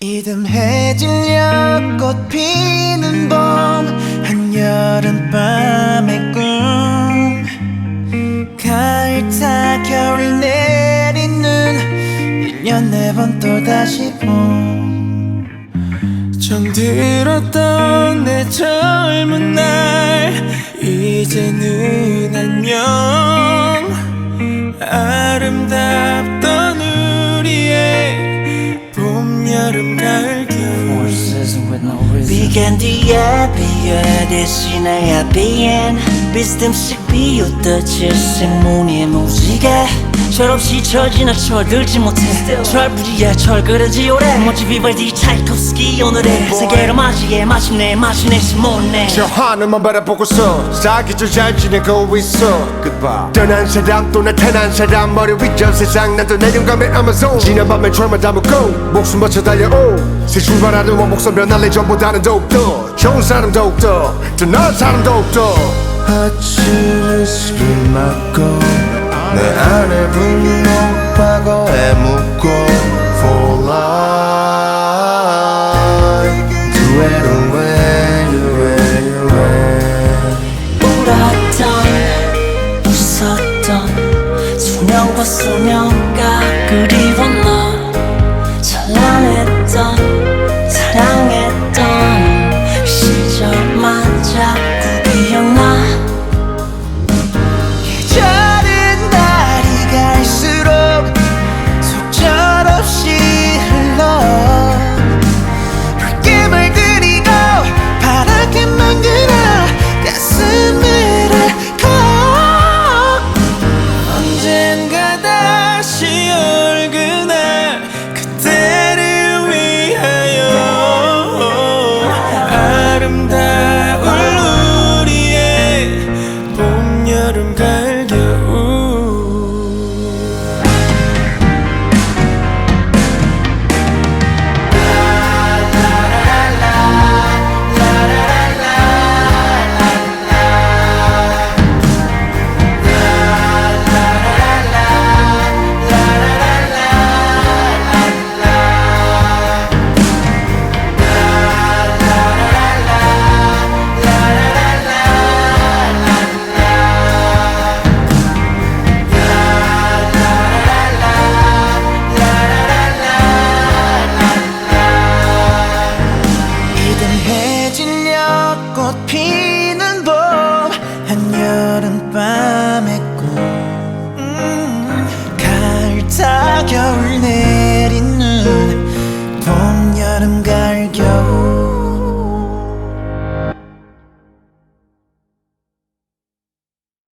이듬해질녘 꽃 피는 봄 한여름밤의 꿈 가을타 겨울 내리는 1년 4번 또다시 봄 정들었던 내 젊은 날 이제는 안녕 아름답던 우리의 봄, 여름, 가을, 겨울 비간 뒤에 비어 대신에 비엔 비스듬씩 비웃듯이 생문의 무지개 철없이 철지나 철들지 못해 철부지에 철그러지 오래 멋지 비발디 차이콥스키 오늘의 세계를 맞이해 마침내 시몬네 저 하늘만 바라보고서 사기도 잘 지내고 있어 Goodbye 떠난 사람 또 나타난 사람 머리 위 전 세상 나도 내 영감의 아마존 지난 밤에 철만 담고 목숨 바쳐 달려오 새 출발하는 원목선 변할래 전보다는 더욱더 좋은 사람 더욱더 더 나은 사람 더욱더 아침을 술 맞고 내 안에 분노 과거에 묻고 For life Do it away, do it away 울었던 웃었던 소년과 소년가 그리